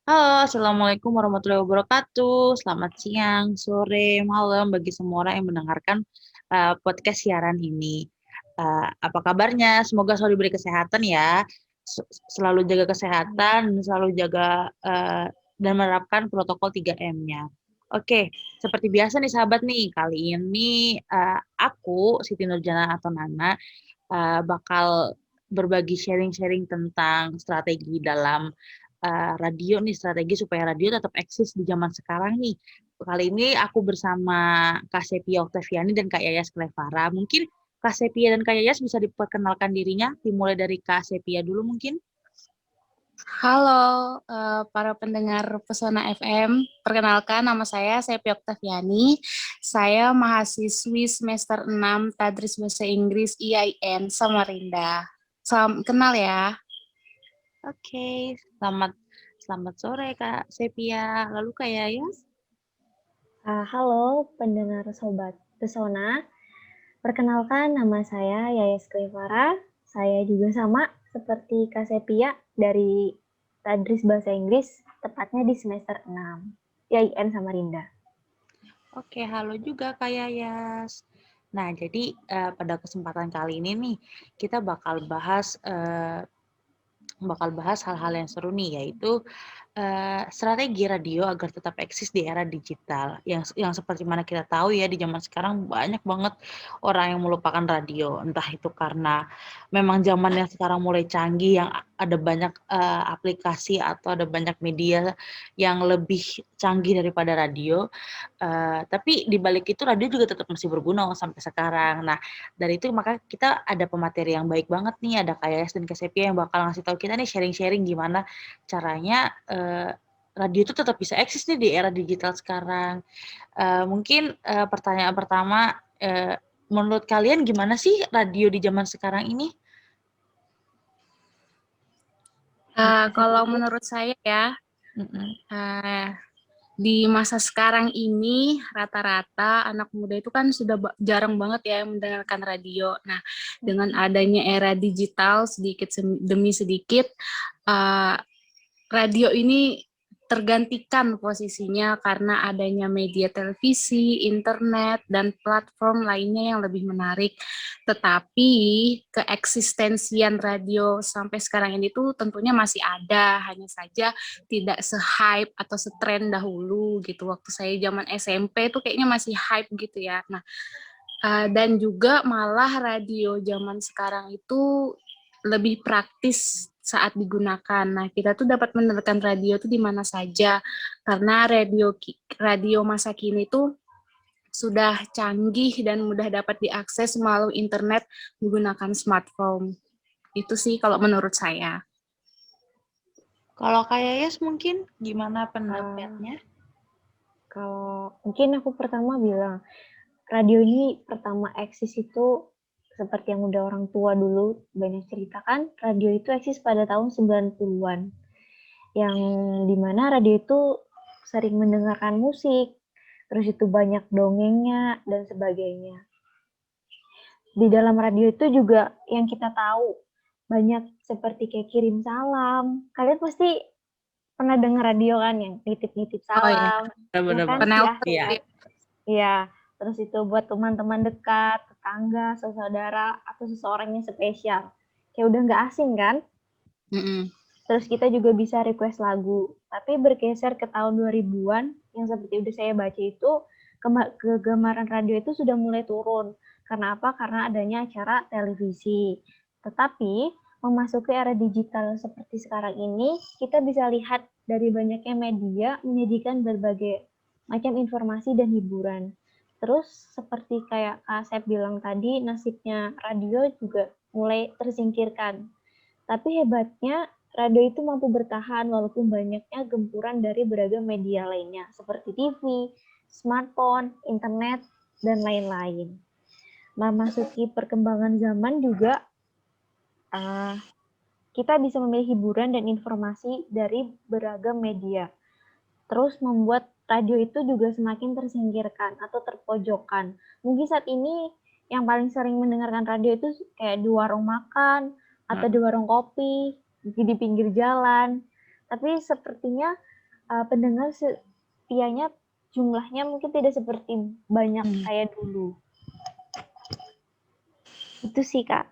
Halo, Assalamualaikum warahmatullahi wabarakatuh. Selamat siang, sore, malam bagi semua orang yang mendengarkan podcast siaran ini. Apa kabarnya? Semoga selalu diberi kesehatan ya. Selalu jaga kesehatan, dan selalu jaga dan menerapkan protokol 3M-nya. Oke, seperti biasa nih sahabat nih, kali ini aku, Siti Nurjana atau Nana, bakal berbagi sharing-sharing tentang strategi dalam radio nih, strategi supaya radio tetap eksis di zaman sekarang nih. Kali ini aku bersama Kak Sepia Oktaviani dan Kak Yayas Klevara. Mungkin Kak Sepia dan Kak Yayas bisa diperkenalkan dirinya, dimulai dari Kak Sepia dulu mungkin. Halo, para pendengar Pesona FM. Perkenalkan, nama saya Sepia Oktaviani. Saya mahasiswi semester 6 Tadris Bahasa Inggris IAIN Samarinda. Salam kenal ya. Oke, selamat selamat sore Kak Sepia. Lalu Kak Yayas. Halo pendengar Sobat Pesona, perkenalkan nama saya Yayas Klevara. Saya juga sama seperti Kak Sepia dari Tadris Bahasa Inggris, tepatnya di semester 6, YIN Samarinda. Oke, halo juga Kak Yayas. Nah, jadi pada kesempatan kali ini nih kita bakal bahas hal-hal yang seru nih, yaitu strategi radio agar tetap eksis di era digital. Yang seperti mana kita tahu ya, di zaman sekarang banyak banget orang yang melupakan radio. Entah itu karena memang zamannya sekarang mulai canggih, yang ada banyak aplikasi atau ada banyak media yang lebih canggih daripada radio. Tapi di balik itu radio juga tetap masih berguna sampai sekarang. Nah, dari itu maka kita ada pemateri yang baik banget nih, ada Kak Yayas dan Kak Sepia yang bakal ngasih tahu kita nih sharing-sharing gimana caranya radio itu tetap bisa eksis nih di era digital sekarang. Mungkin pertanyaan pertama, menurut kalian gimana sih radio di zaman sekarang ini? Kalau menurut saya ya, Mm-mm. uh, di masa sekarang ini rata-rata anak muda itu kan sudah jarang banget ya yang mendengarkan radio. Nah, dengan adanya era digital sedikit demi sedikit, uh, radio ini tergantikan posisinya karena adanya media televisi, internet, dan platform lainnya yang lebih menarik. Tetapi keeksistensian radio sampai sekarang ini tuh tentunya masih ada, hanya saja tidak se-hype atau se-trend dahulu gitu. Waktu saya zaman SMP tuh kayaknya masih hype gitu ya. Nah, dan juga malah radio zaman sekarang itu lebih praktis saat digunakan. Nah, kita tuh dapat mendengarkan radio tuh di mana saja karena radio masa kini tuh sudah canggih dan mudah dapat diakses melalui internet menggunakan smartphone. Itu sih kalau menurut saya. Kalau Kak Yayas mungkin gimana Uh, pendapatnya? Kalau mungkin aku pertama bilang, radio ini pertama eksis itu seperti yang udah orang tua dulu banyak ceritakan, radio itu eksis pada tahun 90-an. Yang dimana radio itu sering mendengarkan musik, terus itu banyak dongengnya dan sebagainya. Di dalam radio itu juga yang kita tahu banyak seperti kayak kirim salam. Kalian pasti pernah dengar radio kan yang nitip-nitip Oh ya, salam, ya Benar-benar kan? Pak. Ya, penelpon. Iya. iya. Terus itu buat teman-teman dekat, tetangga, saudara, atau seseorang yang spesial. Kayak udah nggak asing kan? Mm-mm. Terus kita juga bisa request lagu. Tapi bergeser ke tahun 2000-an, yang seperti udah saya baca itu, kegemaran radio itu sudah mulai turun. Karena apa? Karena adanya acara televisi. Tetapi, memasuki era digital seperti sekarang ini, kita bisa lihat dari banyaknya media menyajikan berbagai macam informasi dan hiburan. Terus, seperti kayak Kak Sep bilang tadi, nasibnya radio juga mulai tersingkirkan. Tapi hebatnya, radio itu mampu bertahan walaupun banyaknya gempuran dari beragam media lainnya, seperti TV, smartphone, internet, dan lain-lain. Memasuki perkembangan zaman juga, uh, kita bisa memilih hiburan dan informasi dari beragam media. Terus membuat radio itu juga semakin tersingkirkan atau terpojokkan. Mungkin saat ini yang paling sering mendengarkan radio itu kayak di warung makan atau di warung kopi, di pinggir jalan. Tapi sepertinya pendengar setianya jumlahnya mungkin tidak seperti banyak kayak dulu. Itu sih, Kak.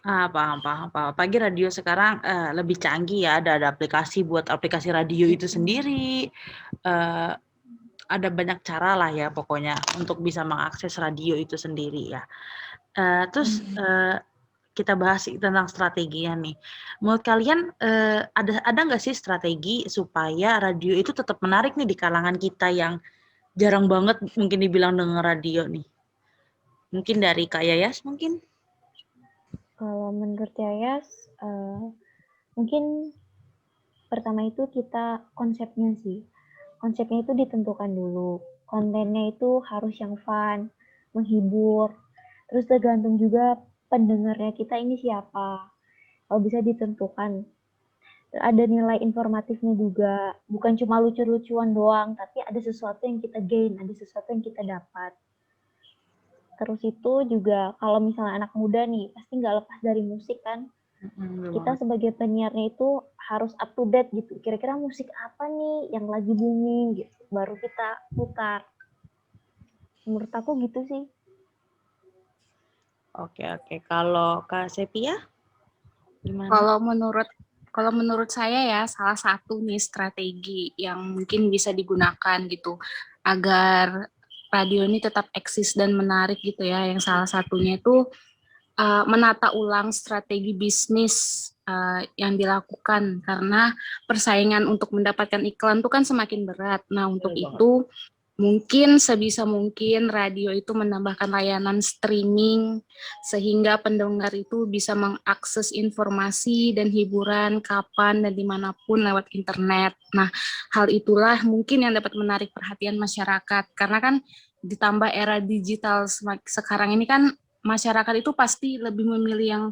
Paham. Apalagi radio sekarang lebih canggih ya, ada aplikasi buat aplikasi radio itu sendiri. Ada banyak cara lah ya pokoknya untuk bisa mengakses radio itu sendiri ya. Terus kita bahas tentang strateginya nih. Menurut kalian ada nggak sih strategi supaya radio itu tetap menarik nih di kalangan kita yang jarang banget mungkin dibilang denger radio nih? Mungkin dari Kak Yayas mungkin? Kalau menurut Yayas, mungkin pertama itu kita konsepnya sih. Konsepnya itu ditentukan dulu. Kontennya itu harus yang fun, menghibur. Terus tergantung juga pendengarnya kita ini siapa. Kalau bisa ditentukan. Ada nilai informatifnya juga. Bukan cuma lucu-lucuan doang, tapi ada sesuatu yang kita gain, ada sesuatu yang kita dapat. Terus itu juga kalau misalnya anak muda nih, pasti nggak lepas dari musik kan. Kita sebagai penyiarnya itu harus up to date gitu. Kira-kira musik apa nih yang lagi booming gitu. Baru kita putar. Menurut aku gitu sih. Oke. Kalau Kak Sepia gimana? Kalau menurut saya ya, salah satu nih strategi yang mungkin bisa digunakan gitu agar radio ini tetap eksis dan menarik gitu ya. Yang salah satunya itu menata ulang strategi bisnis yang dilakukan, karena persaingan untuk mendapatkan iklan itu kan semakin berat. Nah, untuk itu mungkin sebisa mungkin radio itu menambahkan layanan streaming sehingga pendengar itu bisa mengakses informasi dan hiburan kapan dan dimanapun lewat internet. Nah, hal itulah mungkin yang dapat menarik perhatian masyarakat, karena kan ditambah era digital sekarang ini kan masyarakat itu pasti lebih memilih yang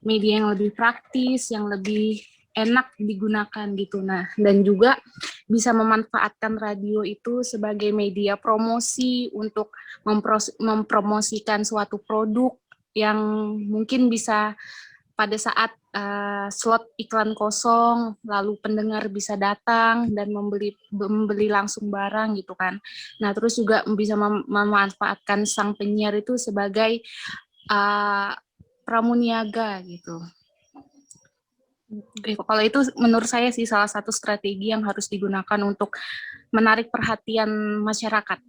media yang lebih praktis, yang lebih enak digunakan gitu. Nah, dan juga bisa memanfaatkan radio itu sebagai media promosi untuk mempromosikan suatu produk yang mungkin bisa pada saat slot iklan kosong, lalu pendengar bisa datang dan membeli langsung barang gitu kan. Nah, terus juga bisa memanfaatkan sang penyiar itu sebagai pramuniaga gitu. Kalau itu menurut saya sih salah satu strategi yang harus digunakan untuk menarik perhatian masyarakat.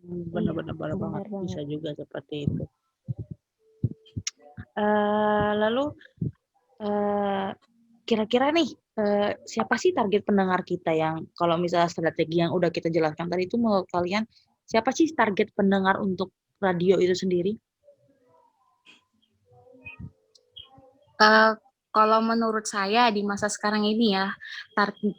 Benar-benar banget. Bisa juga seperti itu. Lalu kira-kira nih siapa sih target pendengar kita yang kalau misalnya strategi yang udah kita jelaskan tadi itu menurut kalian siapa sih target pendengar untuk radio itu sendiri? Kalau menurut saya di masa sekarang ini ya,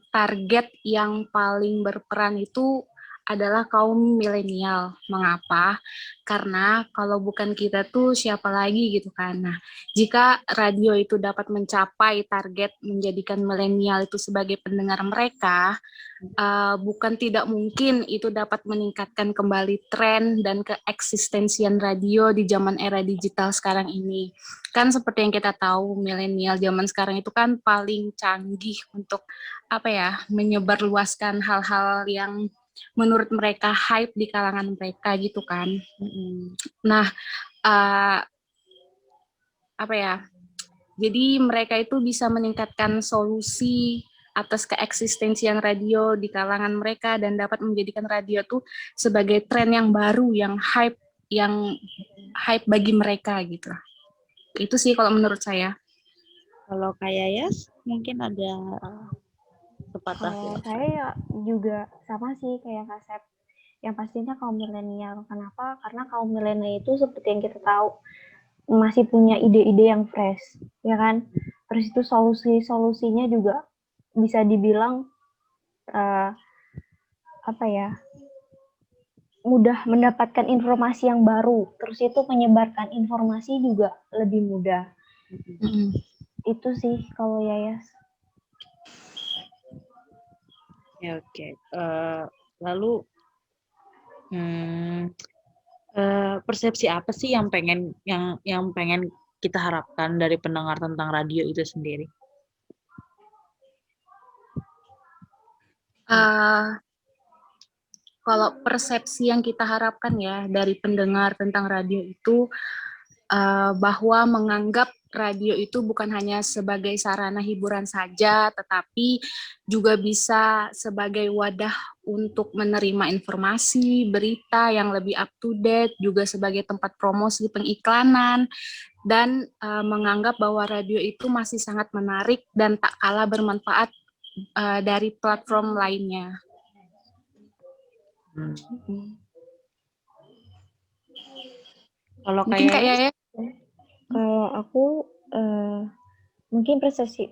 target yang paling berperan itu adalah kaum milenial. Mengapa? Karena kalau bukan kita tuh siapa lagi gitu kan. Nah, jika radio itu dapat mencapai target menjadikan milenial itu sebagai pendengar mereka, bukan tidak mungkin itu dapat meningkatkan kembali tren dan keeksistensian radio di zaman era digital sekarang ini. Kan seperti yang kita tahu, milenial zaman sekarang itu kan paling canggih untuk menyebarluaskan hal-hal yang menurut mereka hype di kalangan mereka gitu kan. Nah, jadi mereka itu bisa meningkatkan solusi atas keeksistensian radio di kalangan mereka dan dapat menjadikan radio itu sebagai tren yang baru, yang hype bagi mereka gitu. Itu sih kalau menurut saya. Kalau kayak Yas mungkin ada sepatah. Kalau saya ya juga sama sih kayak Kak Sep. Yang pastinya kaum milenial. Kenapa? Karena kaum milenial itu seperti yang kita tahu masih punya ide-ide yang fresh, ya kan? Terus itu solusinya juga bisa dibilang mudah mendapatkan informasi yang baru. Terus itu menyebarkan informasi juga lebih mudah. Itu sih kalau Yayas. Oke. Lalu persepsi apa sih yang pengen kita harapkan dari pendengar tentang radio itu sendiri? Eh, Kalau persepsi yang kita harapkan ya dari pendengar tentang radio itu bahwa menganggap radio itu bukan hanya sebagai sarana hiburan saja, tetapi juga bisa sebagai wadah untuk menerima informasi, berita yang lebih up to date, juga sebagai tempat promosi pengiklanan, dan menganggap bahwa radio itu masih sangat menarik dan tak kalah bermanfaat dari platform lainnya. Kalau Mungkin Kak kayaknya Yaya? Kalau aku mungkin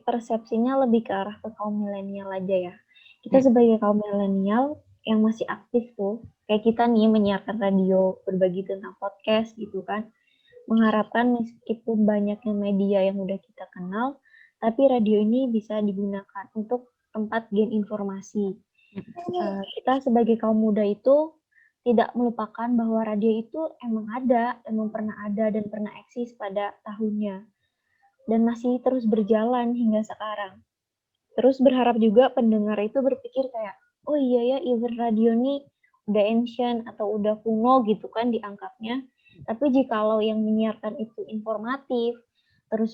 persepsinya lebih ke arah ke kaum milenial aja ya. Kita sebagai kaum milenial yang masih aktif tuh, kayak kita nih menyiarkan radio, berbagi tentang podcast gitu kan, mengharapkan meskipun banyaknya media yang udah kita kenal, tapi radio ini bisa digunakan untuk tempat gain informasi. Kita sebagai kaum muda itu tidak melupakan bahwa radio itu emang pernah ada dan pernah eksis pada tahunnya, dan masih terus berjalan hingga sekarang. Terus berharap juga pendengar itu berpikir kayak, oh iya ya, event radio nih udah ancient atau udah kuno gitu kan dianggapnya. Tapi jikalau yang menyiarkan itu informatif, terus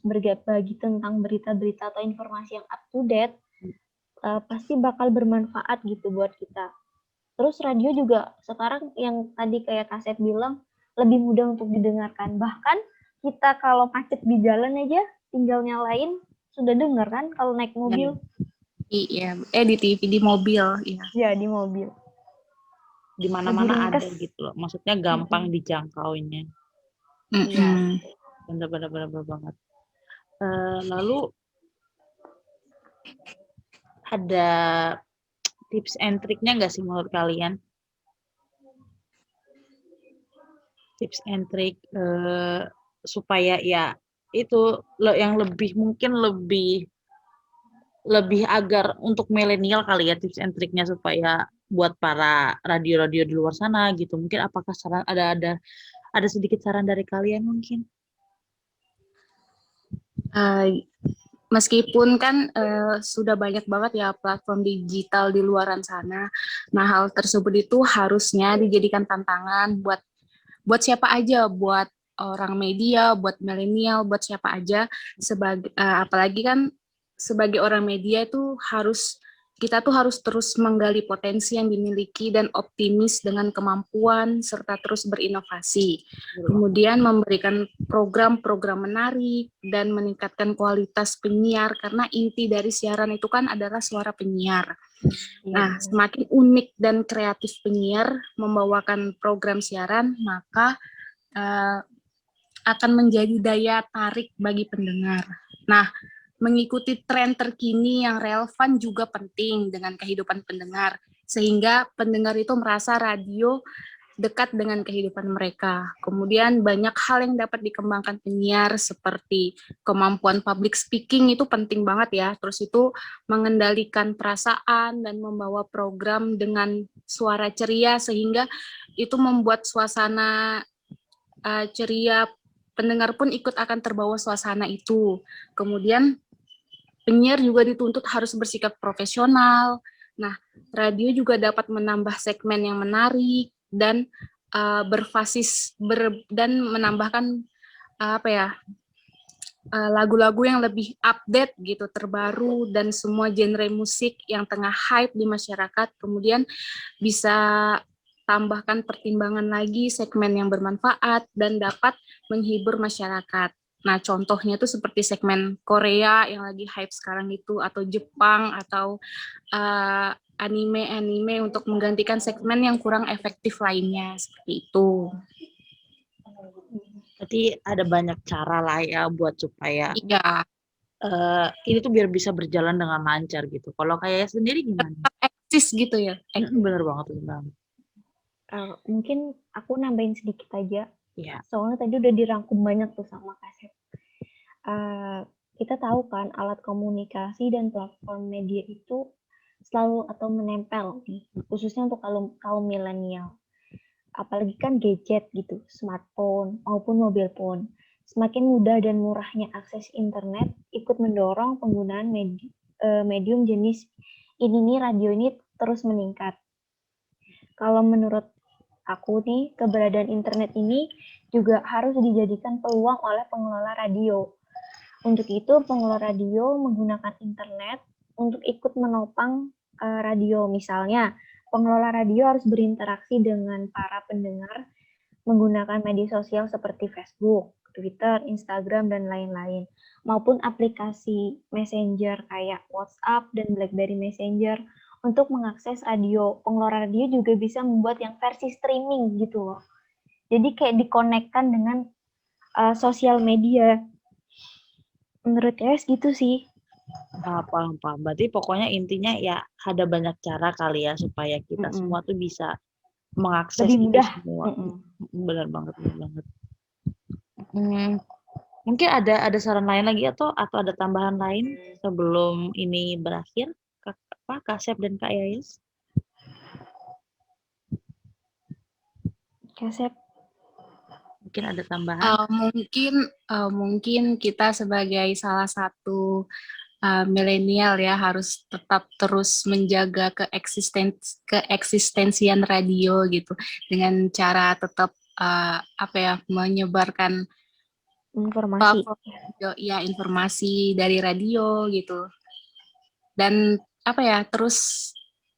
berbagi tentang berita-berita atau informasi yang up to date, pasti bakal bermanfaat gitu buat kita. Terus radio juga sekarang yang tadi kayak Kaset bilang, lebih mudah untuk didengarkan. Bahkan kita kalau macet di jalan aja, tinggal nyalain, sudah dengar kan kalau naik mobil? Iya, di TV, di mobil. Iya. Ya, di mobil. Di mana-mana ada gitu loh. Maksudnya gampang dijangkauinnya. Iya. Bener-bener banget. Lalu ada tips and triknya nggak sih menurut kalian? Tips and trik supaya ya itu yang lebih mungkin lebih agar untuk milenial kali ya, tips and triknya supaya buat para radio-radio di luar sana gitu. Mungkin apakah saran ada sedikit saran dari kalian mungkin? Meskipun kan sudah banyak banget ya platform digital di luaran sana, nah hal tersebut itu harusnya dijadikan tantangan buat siapa aja, buat orang media, buat milenial, buat siapa aja, apalagi kan sebagai orang media itu kita tuh harus terus menggali potensi yang dimiliki dan optimis dengan kemampuan serta terus berinovasi. Kemudian memberikan program-program menarik dan meningkatkan kualitas penyiar, karena inti dari siaran itu kan adalah suara penyiar. Nah, semakin unik dan kreatif penyiar membawakan program siaran, maka akan menjadi daya tarik bagi pendengar. Nah, mengikuti tren terkini yang relevan juga penting dengan kehidupan pendengar, sehingga pendengar itu merasa radio dekat dengan kehidupan mereka. Kemudian banyak hal yang dapat dikembangkan penyiar seperti kemampuan public speaking, itu penting banget ya. Terus itu mengendalikan perasaan dan membawa program dengan suara ceria, sehingga itu membuat suasana ceria, pendengar pun ikut akan terbawa suasana itu. Kemudian penyiar juga dituntut harus bersikap profesional. Nah, radio juga dapat menambah segmen yang menarik dan dan menambahkan lagu-lagu yang lebih update gitu, terbaru, dan semua genre musik yang tengah hype di masyarakat. Kemudian bisa tambahkan pertimbangan lagi segmen yang bermanfaat dan dapat menghibur masyarakat. Nah, contohnya itu seperti segmen Korea yang lagi hype sekarang itu, atau Jepang, atau anime-anime untuk menggantikan segmen yang kurang efektif lainnya, seperti itu. Berarti ada banyak cara lah ya buat supaya ini tuh biar bisa berjalan dengan lancar gitu. Kalau kayak sendiri gimana? Eksis gitu ya. Bener banget. Mungkin aku nambahin sedikit aja. Iya. Soalnya tadi udah dirangkum banyak tuh sama Kaset. Kita tahu kan alat komunikasi dan platform media itu selalu atau menempel nih, khususnya untuk kaum milenial. Apalagi kan gadget gitu, smartphone maupun mobil phone. Semakin mudah dan murahnya akses internet ikut mendorong penggunaan medium jenis ini nih radio ini terus meningkat. Kalau menurut aku nih, keberadaan internet ini juga harus dijadikan peluang oleh pengelola radio. Untuk itu, pengelola radio menggunakan internet untuk ikut menopang radio. Misalnya, pengelola radio harus berinteraksi dengan para pendengar menggunakan media sosial seperti Facebook, Twitter, Instagram, dan lain-lain. Maupun aplikasi Messenger kayak WhatsApp dan BlackBerry Messenger untuk mengakses radio. Pengelola radio juga bisa membuat yang versi streaming gitu loh. Jadi kayak dikonekkan dengan sosial media. Menurut Yas gitu sih. Paham. Berarti pokoknya intinya ya ada banyak cara kali ya supaya kita semua tuh bisa mengakses Lebih itu mudah. semua. Benar banget. Mungkin ada saran lain lagi atau ada tambahan lain sebelum ini berakhir, Kak Sep dan Kak Yayas? Kak Sep. Mungkin ada tambahan? Mungkin kita sebagai salah satu milenial ya harus tetap terus menjaga keeksistensian radio gitu dengan cara tetap menyebarkan informasi informasi dari radio gitu, dan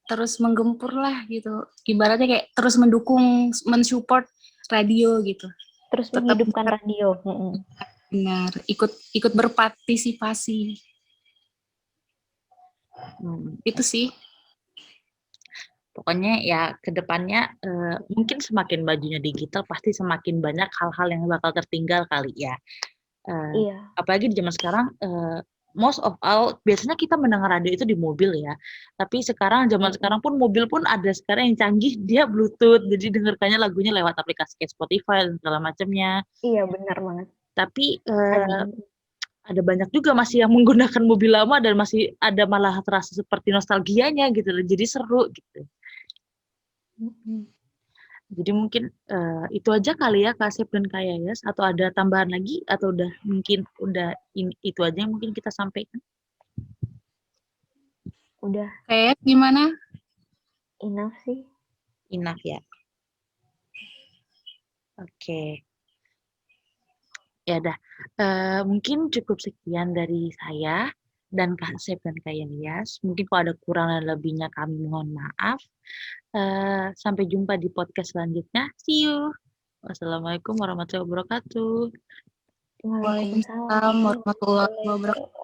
terus menggempur lah gitu, ibaratnya kayak terus mendukung, mensupport radio gitu, terus tetap menghidupkan radio. Benar, ikut berpartisipasi. Itu sih. Pokoknya ya ke depannya mungkin semakin bajunya digital pasti semakin banyak hal-hal yang bakal tertinggal kali ya. Iya. Apalagi di zaman sekarang most of all biasanya kita mendengar radio itu di mobil ya. Tapi sekarang zaman sekarang pun mobil pun ada sekarang yang canggih, dia Bluetooth. Jadi dengarkannya lagunya lewat aplikasi kayak Spotify dan segala macamnya. Iya, benar banget. Tapi ada banyak juga masih yang menggunakan mobil lama dan masih ada malah terasa seperti nostalgianya gitu loh. Jadi seru gitu. Jadi mungkin itu aja kali ya Kak Sep dan Kak Yayas, atau ada tambahan lagi atau udah itu aja yang mungkin kita sampaikan. Udah. Kayak gimana? Enough sih. Enough ya. Oke. Ya udah. Mungkin cukup sekian dari saya dan Kak Sep dan Kak Yayas. Mungkin kalau ada kurang dan lebihnya kami mohon maaf. Sampai jumpa di podcast selanjutnya. See you. Wassalamualaikum warahmatullahi wabarakatuh. Waalaikumsalam warahmatullahi wabarakatuh.